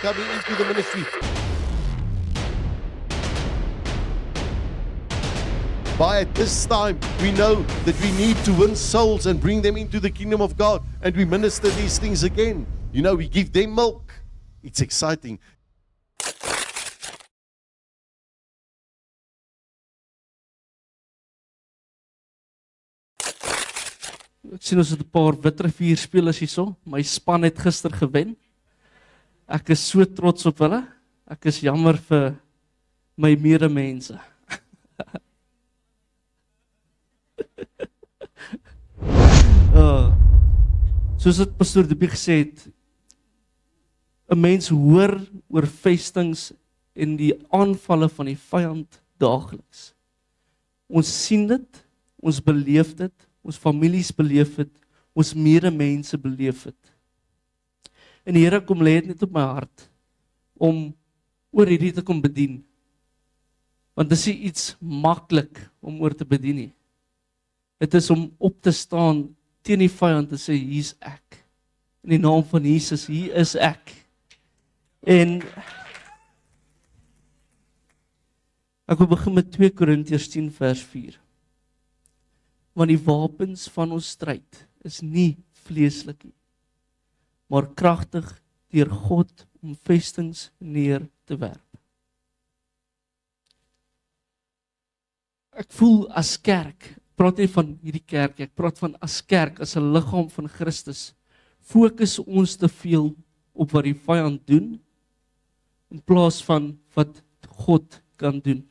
coming into the ministry. By at this time, we know that we need to win souls and bring them into the kingdom of God, and we minister these things again. You know, we give them milk. It's exciting. Ek sien ons het 'n paar Witrivier spelers hierso. My span het gister gewen. Ek is so trots op hulle. Ek is jammer vir my medemense. Soos dit pastoor De Beek gesê het, 'n mens hoor oor vestings en die aanvalle van die vyand daagliks. Ons sien dit, ons beleef dit, ons families beleef dit, ons medemense beleef dit. En die Here kom lê dit net op my hart om oor hierdie te kom bedien. Want dit is nie iets maklik om oor te bedien nie. Dit is om op te staan teen die vyand en sê, hier's ek. In die naam van Jesus, hier is ek. En ek wil begin met 2 Korintiërs 10 vers 4. Want die wapens van ons stryd is nie vleeslik nie, maar kragtig deur God om vestings neer te werp. Ek voel as kerk, praat nie van hierdie kerk, ek praat van as kerk, as 'n liggaam van Christus, fokus ons te veel op wat die vyand doen, in plaas van wat God kan doen.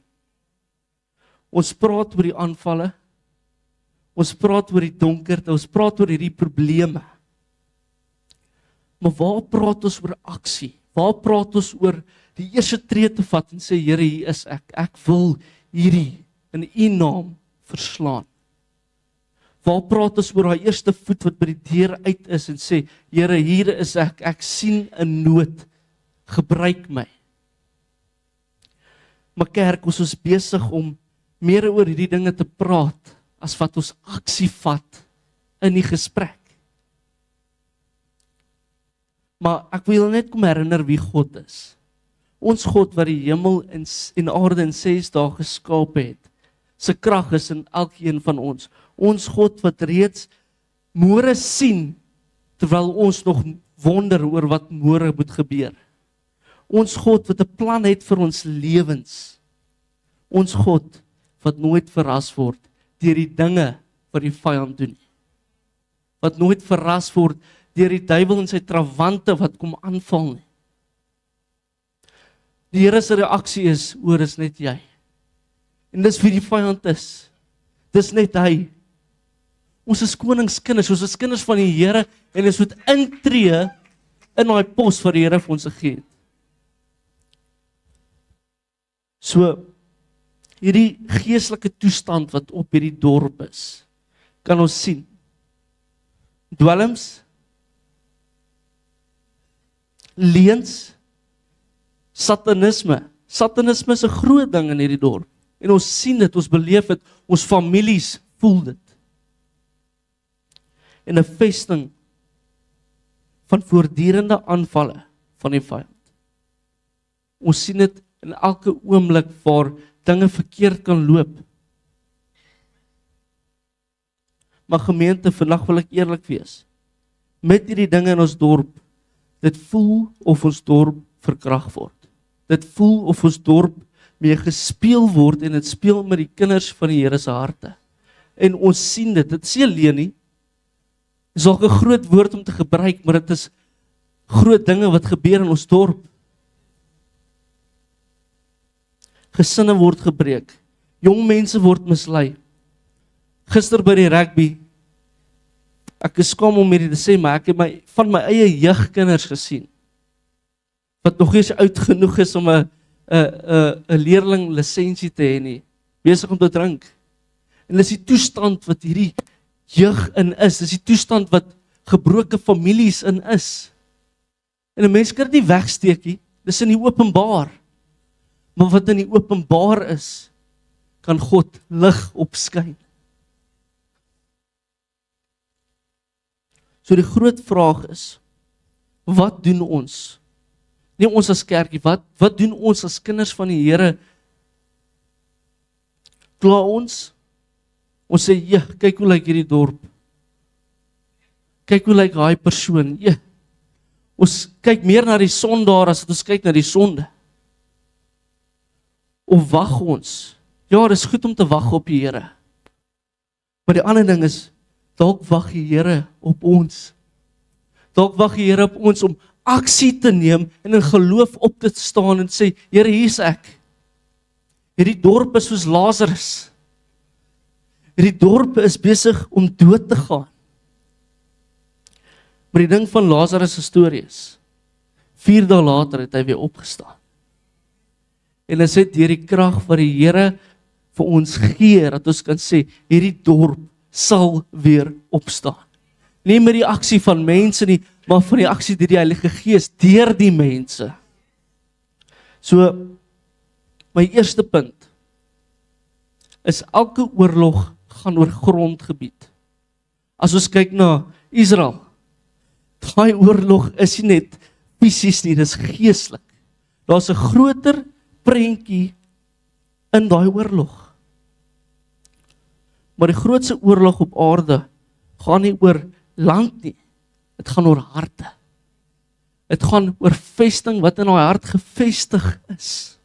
Ons praat oor die aanvalle, ons praat oor die donkerte, ons praat oor hierdie probleme. Maar waar praat ons oor aksie? Waar praat ons oor die eerste tree te vat en sê, Here, hier is ek. Ek wil hierdie in U naam verslaan. Waar praat ons oor daai eerste voet wat by die deur uit is en sê, Here, hier is ek. Ek sien 'n nood. Gebruik my. Maar kerk, ons is besig om meer oor hierdie dinge te praat as wat ons aksie vat in die gesprek. Maar ek wil net kom herinner wie God is. Ons God wat die hemel en aarde in 6 dae geskaap het, se krag is in elkeen van ons. Ons God wat reeds môre sien, terwyl ons nog wonder oor wat môre moet gebeur. Ons God wat 'n plan het vir ons lewens. Ons God wat nooit verras word deur die dinge wat die vyand doen. Wat nooit verras word deur die duiwel en sy trawante wat kom aanval nie. Die Here se reaksie is, oor is net jy. En dis wie die vyand is. Dis net hy. Ons is koningskinders, ons is kinders van die Here en ons moet intree in daai pos wat die Here vir ons gegee het. So, hierdie geestelike toestand wat op hierdie dorp is, kan ons sien. Dwelms, leuns, satanisme. Satanisme is 'n groot ding in hierdie dorp. En ons sien dit, ons beleef dit, ons families voel dit. En 'n vesting van voortdurende aanvalle van die vyand. Ons sien dit in elke oomblik waar dinge verkeerd kan loop. Maar gemeente, vandag wil ek eerlik wees. Met hierdie dinge in ons dorp, dit voel of ons dorp verkrag word. Dit voel of ons dorp mee gespeel word en dit speel met die kinders van die Here se harte. En ons sien dit, dit is nie alleen nie. Dit is ook 'n groot woord om te gebruik, maar dit is groot dinge wat gebeur in ons dorp. Gesinne word gebreek. Jong mense word mislei. Gister by die rugby, ek is skaam om hierdie te sê, maar ek het van my eie jeugkinders gesien, wat nog eens oud genoeg is om 'n leerling lisensie te hê nie, besig om te drink. En dis die toestand wat hierdie jeug in is, dis die toestand wat gebroke families in is. En 'n mens kan dit nie wegsteek nie, dis in die openbaar. Maar wat in die openbaar is, kan God lig opskyn. So die groot vraag is, wat doen ons Nie ons as kerkie, wat doen ons as kinders van die Here? Kla ons sê, ja, kyk hoe lyk hierdie dorp. Kyk hoe lyk daai persoon. Ja. Ons kyk meer na die sondaar as wat ons kyk na die sonde. Of wag ons? Ja, dis goed om te wag op die Here. Maar die ander ding is, dalk wag die Here op ons. Dalk wag die Here op ons om aksie te neem en in geloof op te staan en sê, Here, hier is ek. Hierdie dorp is soos Lazarus. Hierdie dorp is besig om dood te gaan. Maar die ding van Lazarus se storie is, 4 dae later het hy weer opgestaan. En dit is deur die krag wat die Here vir ons gee, dat ons kan sê, hierdie dorp sal weer opstaan. Nie met die aksie van mense nie, maar van die aksie deur die Heilige Gees, deur die mense. So, my eerste punt, is elke oorlog gaan oor grondgebied. As ons kyk na Israel, daai oorlog is nie net fisies nie, dis geestelik. Daar's 'n groter prentjie in daai oorlog. Maar die grootste oorlog op aarde gaan nie oor land nie. Dit gaan oor harte. Dit gaan oor vesting wat in daai hart gevestig is.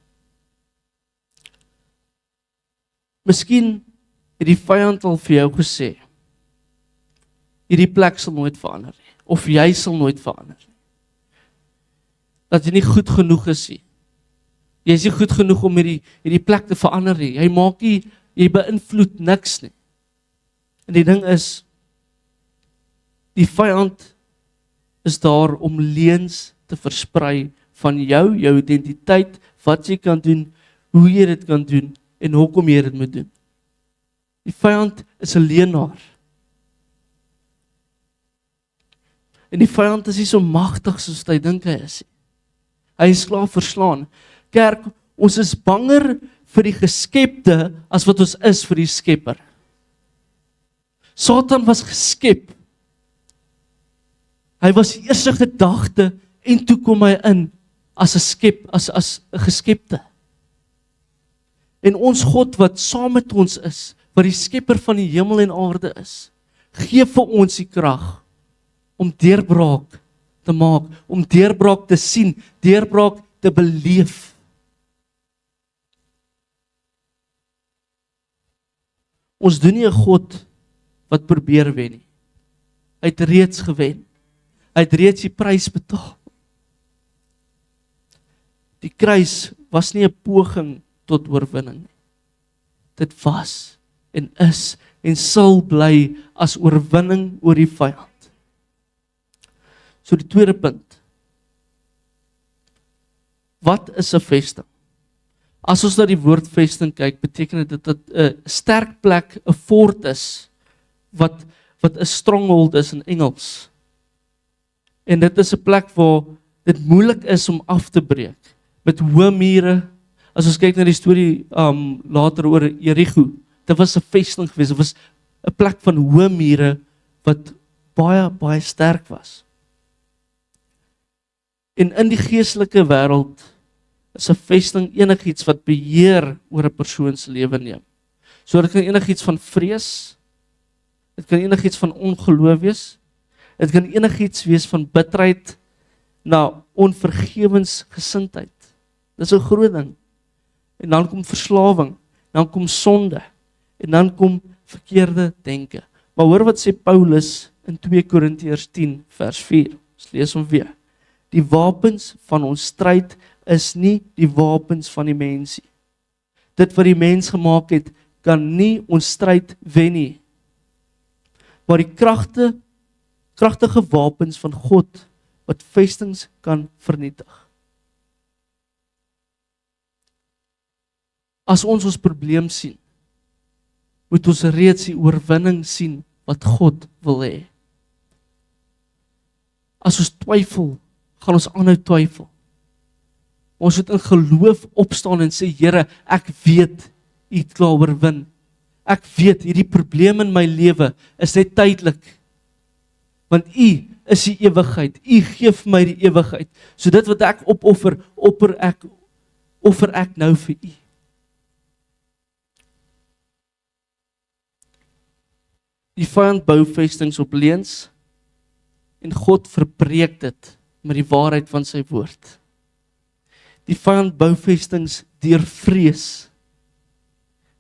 Miskien het die vyand al vir jou gesê, hierdie plek sal nooit verander nie, of jy sal nooit verander nie. Dat jy nie goed genoeg is nie. Jy is nie goed genoeg om hierdie plek te verander nie. Jy beïnvloed niks nie. En die ding is, die vyand is daar om leuns te versprei van jou identiteit, wat jy kan doen, hoe jy dit kan doen, en hoekom jy dit moet doen. Die vyand is 'n leenaar. En die vyand is nie so magtig soos hy dink hy is. Hy is klaar verslaan. Kerk, ons is banger vir die geskepte as wat ons is vir die Skepper. Satan was geskep. Hy was die eerste gedagte en toe kom hy in as 'n geskepte. En ons God wat saam met ons is, wat die Skepper van die hemel en aarde is, gee vir ons die krag om deurbraak te maak, om deurbraak te sien, deurbraak te beleef. Ons doen nie 'n God wat probeer wen nie. Hy het reeds gewen. Hy het reeds die prys betaal. Die kruis was nie 'n poging tot oorwinning nie. Dit was en is en sal bly as oorwinning oor die vyand. So die tweede punt. Wat is 'n vesting? As ons na die woord vesting kyk, beteken dit dat 'n sterk plek 'n fort is, wat 'n stronghold is in Engels. En dit is 'n plek waar dit moeilik is om af te breek, met hoë mure. As ons kyk na die storie later oor Jericho, dit was 'n vesting geweest, dit was 'n plek van hoë mure, wat baie sterk was. En in die geestelike wêreld is 'n vesting enigiets wat beheer oor 'n persoon se lewe neem. So dit kan enigiets van vrees, dit kan enigiets van ongeloof wees, dit kan enigiets wees van bitterheid na onvergewensgesindheid. Dis 'n groot ding. En dan kom verslawing, dan kom sonde, en dan kom verkeerde denke. Maar hoor wat sê Paulus in 2 Korintiërs 10 vers 4. Ons lees hom weer. Die wapens van ons stryd is nie die wapens van die mensie. Dit wat die mens gemaak het, kan nie ons stryd wen nie. Maar die kragtige wapens van God, wat vestings kan vernietig. As ons probleem sien, moet ons reeds die oorwinning sien wat God wil hê. As ons twyfel, gaan ons aanhou twyfel. Ons moet in geloof opstaan en sê, Here, ek weet, U het klaar oorwin. Ek weet, hierdie probleem in my lewe is net tydelik. want U is die ewigheid. U gee vir my die ewigheid. So dit wat ek opoffer, offer ek nou vir U. Die vyand bou vestings op leuns en God verbreek dit met die waarheid van sy woord. Die vyand bou vestings deur vrees.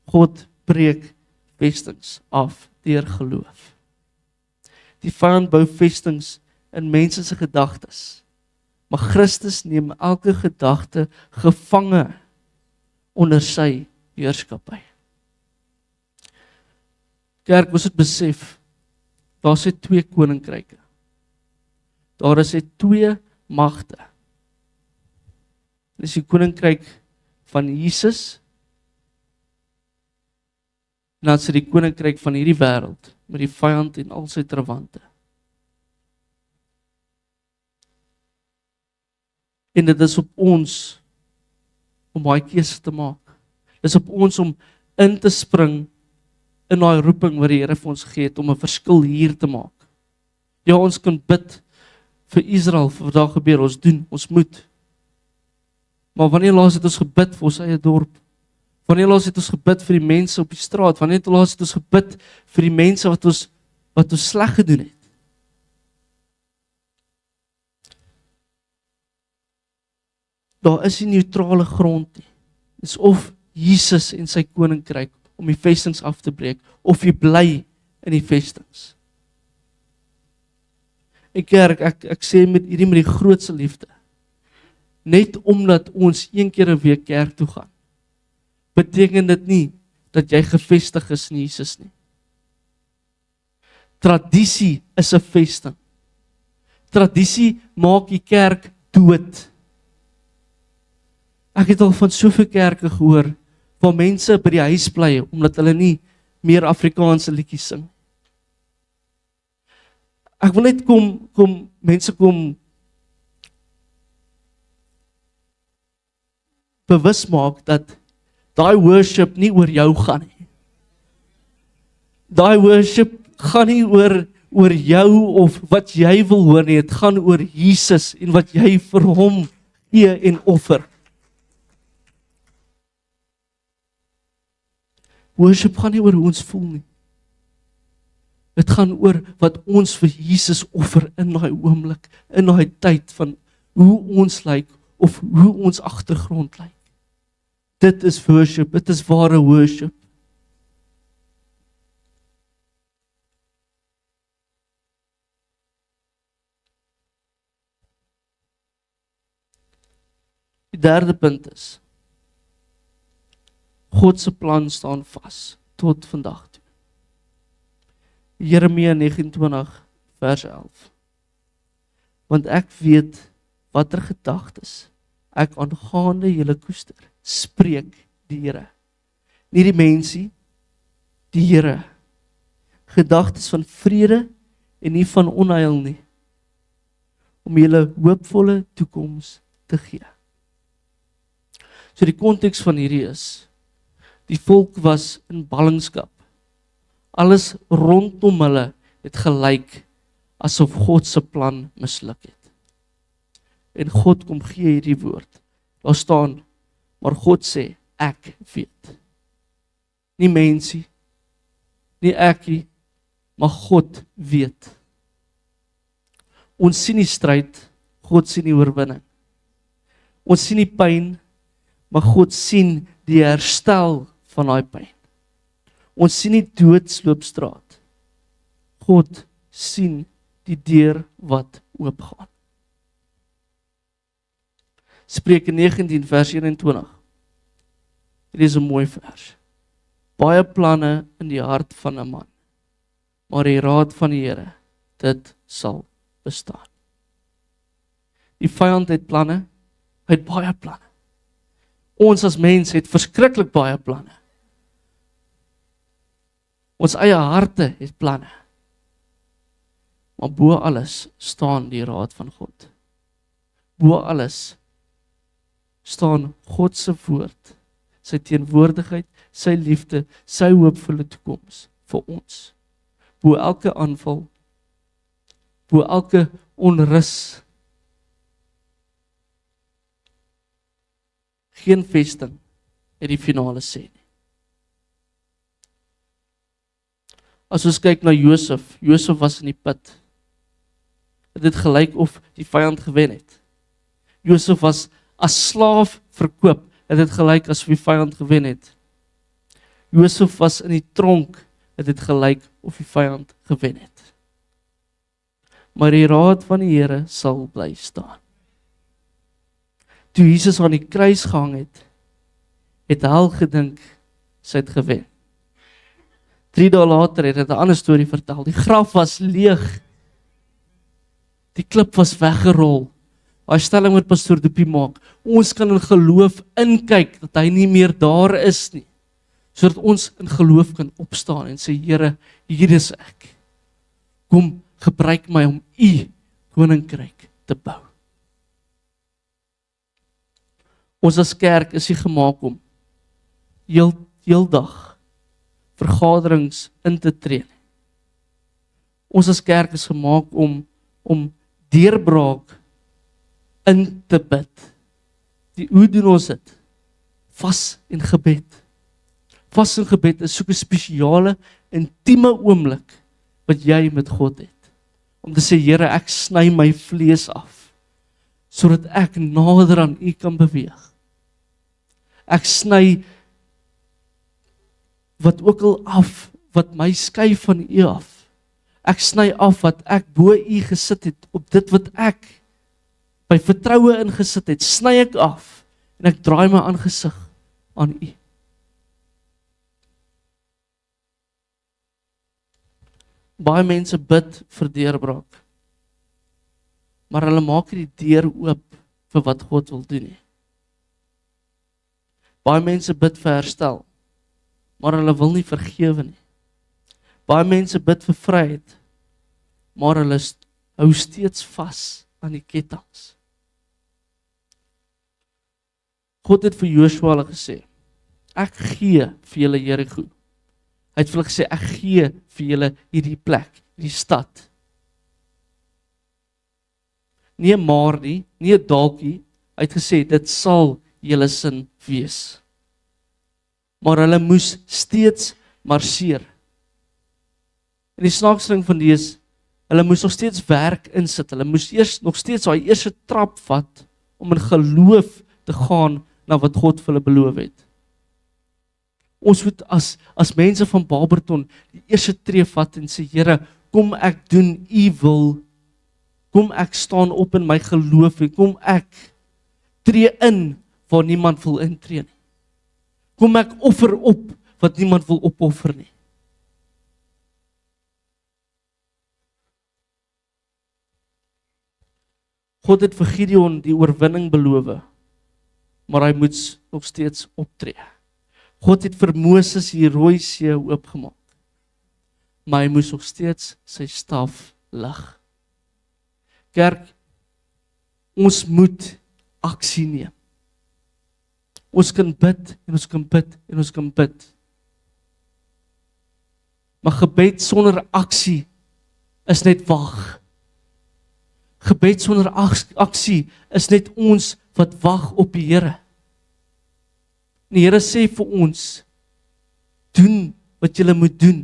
God breek vestings af deur geloof. Die vyand bou vestings in mense se gedagtes. Maar Christus neem elke gedagte gevange onder sy heerskappy. Kerk, ons het besef, daar is twee koninkryke. Daar is twee magte. Dit is die koninkryk van Jesus, en dan is dit die koninkryk van hierdie wêreld, met die vyand en al sy trawante. En dit is op ons om daai keuse te maak. Dit is op ons om in te spring in daai roeping wat die Here vir ons gegee het om 'n verskil hier te maak. Ja, ons kan bid vir Israel, vir wat daar gebeur, ons doen, ons moet. Maar wanneer laas het ons gebid vir ons eie dorp? Wanneer laas het ons gebid vir die mense op die straat? Wanneer laas het ons gebid vir die mense wat ons sleg gedoen het? Daar is nie neutrale grond nie. Dit is of Jesus en sy koninkryk om die vestings af te breek, of jy bly in die vestings. En kerk, ek sê met die grootste liefde, net omdat ons een keer 'n week kerk toe gaan, beteken dit nie dat jy gevestig is in Jesus nie. Tradisie is 'n vesting. Tradisie maak die kerk dood. Ek het al van soveel kerke gehoor, waar mense by die huis bly, omdat hulle nie meer Afrikaanse liedjies sing. Ek wil net mense kom bewus maak, dat daai worship nie oor jou gaan nie. Daai worship gaan nie oor jou of wat jy wil hoor nie, dit gaan oor Jesus en wat jy vir hom gee en offer. Worship gaan nie oor hoe ons voel nie. Dit gaan oor wat ons vir Jesus offer in daai oomblik, in daai tyd van hoe ons lyk of hoe ons agtergrond lyk. Dit is worship, dit is ware worship. Die derde punt is, God se plan staan vas tot vandag toe. Jeremia 29 vers 11. Want ek weet watter gedagtes ek aangaande julle koester, spreek die Here. Nie die mensie, die Here. Gedagtes van vrede en nie van onheil nie, om julle hoopvolle toekoms te gee. So die konteks van hierdie is, die volk was in ballingskap. Alles rondom hulle het gelyk asof God se plan misluk het. En God kom gee hierdie woord. Daar staan, maar God sê, ek weet. Nie mensie, nie ekie, maar God weet. Ons sien die stryd, God sien die oorwinning. Ons sien die pyn, maar God sien die herstel van daai pyn. Ons sien die doodsloopstraat. God sien die deur wat oopgaan. Spreuke 19 vers 21. Dit is 'n mooi vers. Baie planne in die hart van 'n man, maar die raad van die Here, dit sal bestaan. Die vyand het planne, hy het baie planne. Ons as mens het verskriklik baie planne. Ons eie harte het planne. Maar bo alles staan die raad van God. Bo alles staan God se woord, sy teenwoordigheid, sy liefde, sy hoopvolle toekoms vir ons. Bo elke aanval bo elke onrus. Geen vesting het die finale sê nie. As ons kyk na Josef was in die put. Dit gelyk of die vyand gewen het. Josef was as slaaf verkoop, dit gelyk asof die vyand gewen het. Josef was in die tronk, dit gelyk of die vyand gewen het. Maar die raad van die Here sal bly staan. Toe Jesus aan die kruis gehang het hel gedink sy het gewen. 3 dae later het hy 'n ander storie vertel. Die graf was leeg. Die klip was weggerol. Daai stelling wat pastoor Doopie maak, ons kan in geloof inkyk dat hy nie meer daar is nie, sodat ons in geloof kan opstaan en sê, Here, hier is ek. Kom, gebruik my om u koninkryk te bou. Ons as kerk is nie gemaak om heeldag vergaderings in te tree. Ons as kerk is gemaak om deurbraak in te bid. Hoe doen ons dit? Vas en gebed. Vas en gebed is soek 'n spesiale, intieme oomblik wat jy met God het. Om te sê, Here, ek sny my vlees af, sodat ek nader aan u kan beweeg. Ek sny wat ook al af, wat my skei van u af. Ek sny af wat ek bo u gesit het, op dit wat ek by vertroue ingesit het, sny ek af, en ek draai my aangesig aan u. Baie mense bid vir deurbraak, maar hulle maak nie die deur oop vir wat God wil doen nie. Baie mense bid vir herstel, maar hulle wil nie vergewe nie. Baie mense bid vir vryheid, maar hulle hou steeds vas aan die kettinge. God het vir Joshua al gesê, ek gee vir julle Jerigo. Hy het vir hulle gesê, ek gee vir julle hierdie plek, hierdie stad. Nie maar nie, nie dalk nie. Hy het gesê, dit sal julle sin wees. Maar hulle moes steeds marseer. En die snaakste ding van die is, hulle moes nog steeds werk insit. Hulle moes nog steeds daai eerste trap vat, om in geloof te gaan na wat God vir hulle beloof het. Ons moet as mense van Barberton die eerste tree vat en sê, Here, kom ek doen u wil, kom ek staan op in my geloof en kom ek tree in waar niemand wil intree nie. Kom ek offer op wat niemand wil opoffer nie. God het vir Gideon die oorwinning beloof, maar hy moet nog steeds optree. God het vir Moses die Rooi See oopgemaak, maar hy moes nog steeds sy staf lig. Kerk, ons moet aksie neem. Ons kan bid, en ons kan bid, en ons kan bid. Maar gebed sonder aksie is net wag. Gebed sonder aksie is net ons wat wag op die Here. Die Here sê vir ons, doen wat julle moet doen.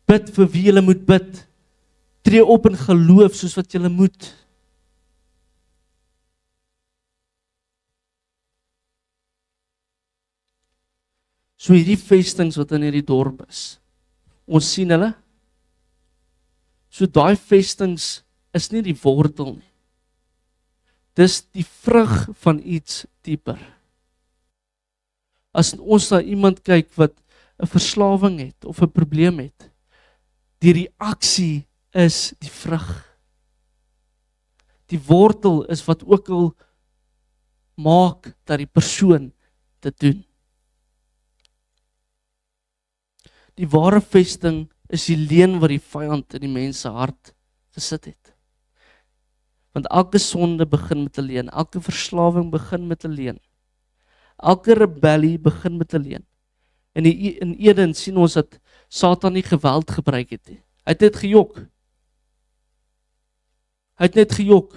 Bid vir wie julle moet bid. Tree op in geloof soos wat julle moet. So hierdie vestings wat in hierdie dorp is, ons sien hulle, so daai vestings is nie die wortel nie. Dis die vrug van iets dieper. As ons na iemand kyk wat 'n verslawing het of 'n probleem het, die reaksie is die vrug. Die wortel is wat ook al maak dat die persoon dit doen. Die ware vesting is die leuen wat die vyand in die mens se hart gesit het. Want elke sonde begin met 'n leuen, elke verslawing begin met 'n leuen. Elke rebellie begin met 'n leuen. En in Eden sien ons dat Satan nie geweld gebruik het nie. Hy het dit gejok. Hy het net gejok.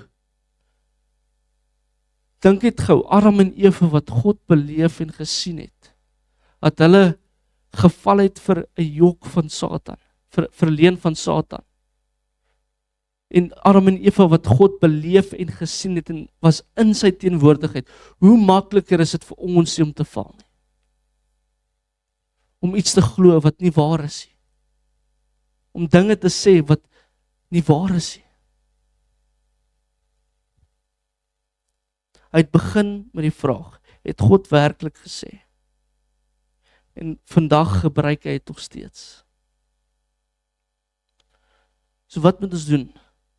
Dink net gou, Adam en Eva wat God beleef en gesien het, dat hulle geval het vir 'n jok van Satan, vir leen van Satan. En Adam en Eva wat God beleef en gesien het en was in sy teenwoordigheid, hoe makliker is dit vir ons om te val nie? Om iets te glo wat nie waar is nie. Om dinge te sê wat nie waar is nie. Hy het begin met die vraag, het God werklik gesê? En vandag gebruik hy het nog steeds. So wat moet ons doen?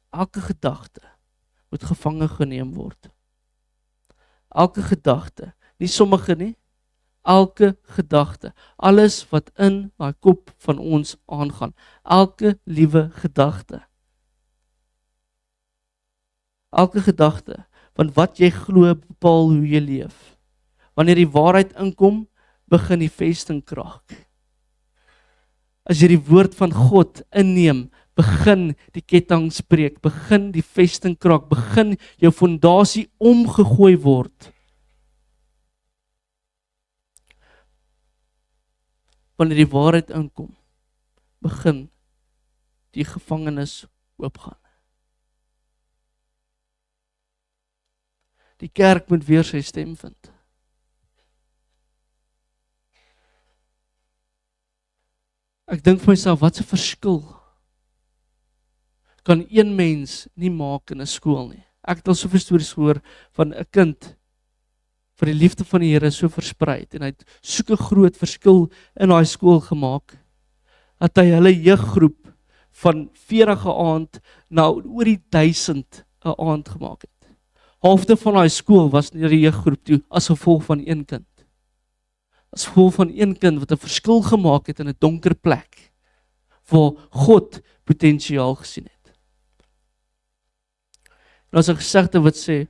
Elke gedagte moet gevange geneem word. Elke gedagte, nie sommige nie, elke gedagte, alles wat in daai kop van ons aangaan, elke liewe gedagte. Elke gedagte, want wat jy glo bepaal hoe jy leef. Wanneer die waarheid inkom, begin die vesting kraak. As jy die woord van God inneem, begin die ketting spreek, begin die vesting kraak, begin jou fondasie omgegooi word. Wanneer die waarheid inkom, begin die gevangenis oopgaan. Die kerk moet weer sy stem vind. Ek dink vir myself, wat 'n verskil kan een mens nie maak in 'n skool nie. Ek het al soveel stories gehoor van 'n kind vir die liefde van die Here so versprei en hy het so 'n groot verskil in daai skool gemaak dat hy hulle jeuggroep van 40 aand na oor die 1000 'n aand gemaak het. Halfte van daai skool was nie die jeuggroep toe as gevolg van een kind. As gevolg van een kind wat 'n verskil gemaak het in 'n donker plek waar God potensiaal gesien het. En as 'n gesegde wat sê,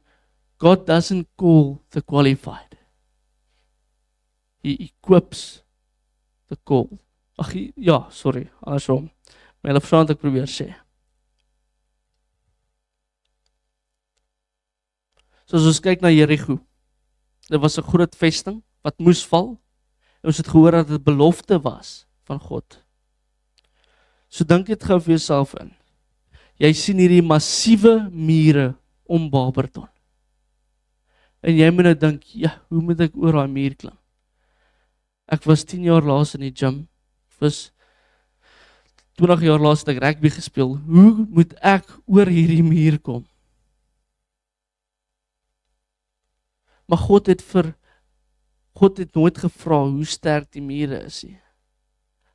God doesn't call the qualified. He equips the call. Ag ja, sorry, andersom. Maar hulle verstaan wat ek probeer sê. So as ons kyk na Jericho, dit was 'n groot vesting wat moes val. En ons het gehoor dat dit 'n belofte was van God. So dink dit gou vir jouself in. Jy sien hierdie massiewe mure om Barberton. En jy moet nou dink, ja, hoe moet ek oor daai muur klim? Ek was 10 jaar laas in die gym. Ek was 20 jaar laas het ek rugby gespeel. Hoe moet ek oor hierdie muur kom? Maar God het nooit gevra hoe sterk die mure is nie.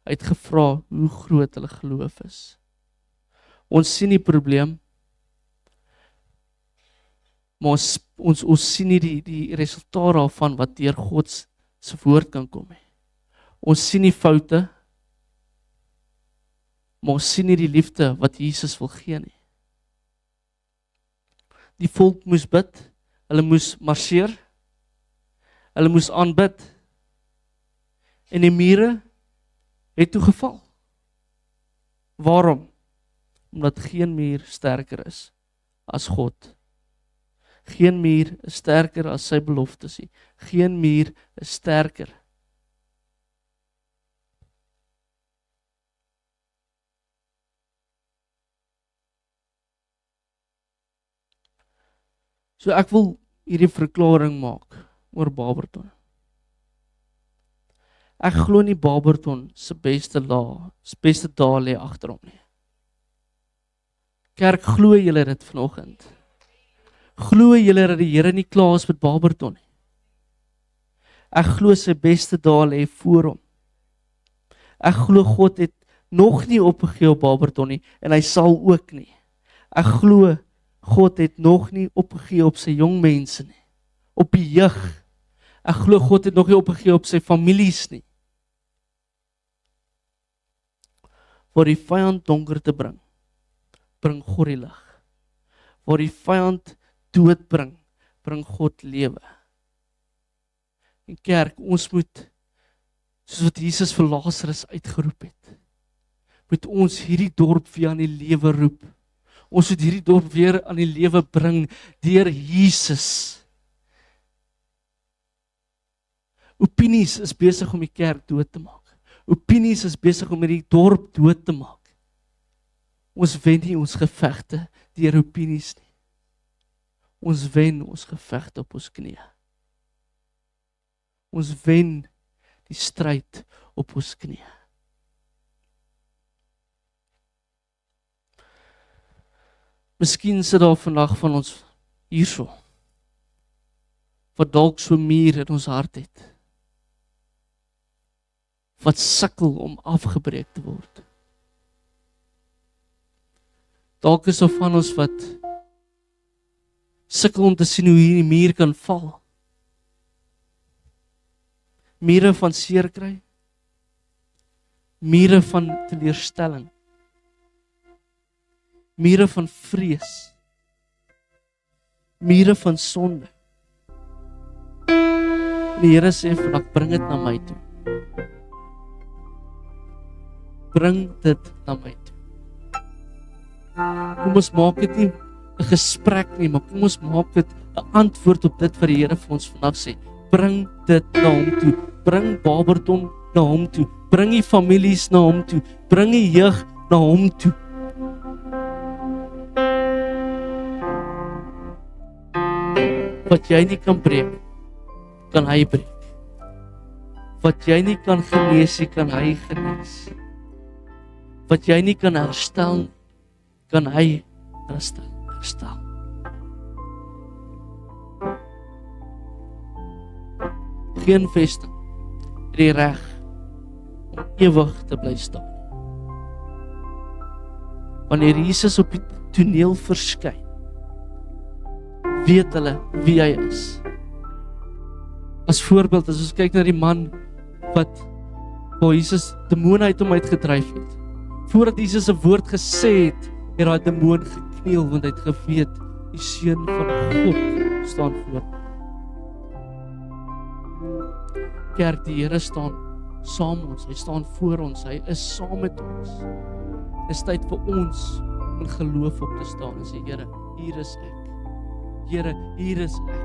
Hy het gevra hoe groot hulle geloof is. Ons sien die probleem, maar ons sien nie die resultaat daarvan wat deur God se woord kan kom nie. Ons sien die foute, maar ons sien nie die liefde wat Jesus wil gee nie. Die volk moes bid, hulle moes marseer, hulle moes aanbid, en die mure het toe geval. Waarom? Omdat geen muur sterker is as God. Geen muur is sterker as sy beloftes nie. Geen muur is sterker. So ek wil hierdie verklaring maak oor Barberton. Ek glo nie Barberton se beste dae lê agter hom nie. Kerk, glo julle dit vanoggend? Glo julle dat die Here nie klaar is met Barberton nie? Ek glo sy beste dae lê voor hom. Ek glo God het nog nie opgegee op Barberton nie en hy sal ook nie. Ek glo God het nog nie opgegee op sy jong mense nie, op die jeug. Ek glo God het nog nie opgegee op sy families nie. Waar die vyand donkerte bring God die lig. Waar die vyand dood bring God lewe. En kerk, ons moet, soos wat Jesus vir Lazarus uitgeroep het, moet ons hierdie dorp weer aan die lewe roep. Ons moet hierdie dorp weer aan die lewe bring deur Jesus. Opinies is besig om die kerk dood te maak. Opinies is besig om hierdie dorp dood te maak. Ons wen nie ons gevegte deur opinies nie. Ons wen ons gevegte op ons knieë. Ons wen die stryd op ons knieë. Miskien sit daar vandag van ons hierso, wat dalk so muur in ons hart het, wat sukkel om afgebreek te word. Dalk is daar van ons wat sukkel om te sien hoe hierdie muur kan val. Mure van seer kry, mure van teleurstelling, mure van vrees, mure van sonde. Die Here sê vandag, bring dit na my toe. Bring dit na my toe. Kom ons maak dit nie 'n gesprek nie, maar kom ons maak dit 'n antwoord op dit wat die Here vir ons vandag sê. Bring dit na hom toe. Bring Barberton na hom toe. Bring die families na hom toe. Bring die jeug na hom toe. Wat jy nie kan breek, kan hy breek. Wat jy nie kan genees nie, kan hy genees. Wat jy nie kan herstel, kan hy herstel. Geen vesting het die reg om ewig te bly staan. Wanneer Jesus op die toneel verskyn, weet hulle wie hy is. As voorbeeld, as ons kyk na die man wat waar Jesus demone uit hom uitgedryf het. Voordat Jesus 'n woord gesê het, het daai demoon gekniel, want hy het geweet die seun van God staan voor hom. Kerk, die Here staan saam met ons, hy staan voor ons, hy is saam met ons. Dit is tyd vir ons om in geloof op te staan en sê, Here, hier is ek. Here, hier is ek.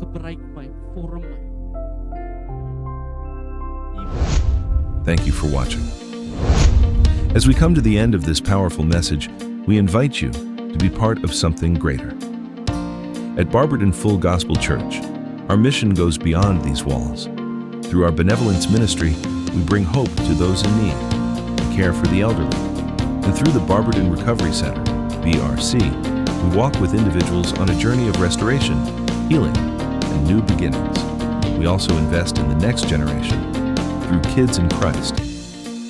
Gebruik my, vorm my. Thank you for watching. As we come to the end of this powerful message, we invite you to be part of something greater. At Barberton Full Gospel Church, our mission goes beyond these walls. Through our benevolence ministry, we bring hope to those in need and care for the elderly. And through the Barberton Recovery Center, BRC, we walk with individuals on a journey of restoration, healing, and new beginnings. We also invest in the next generation through Kids in Christ.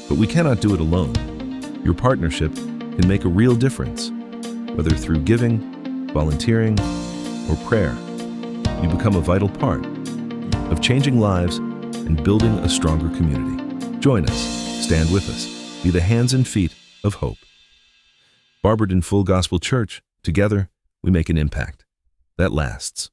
But we cannot do it alone. Your partnership can make a real difference. Whether through giving, volunteering, or prayer, you become a vital part of changing lives and building a stronger community. Join us, stand with us, be the hands and feet of hope. Barberton Full Gospel Church, together we make an impact that lasts.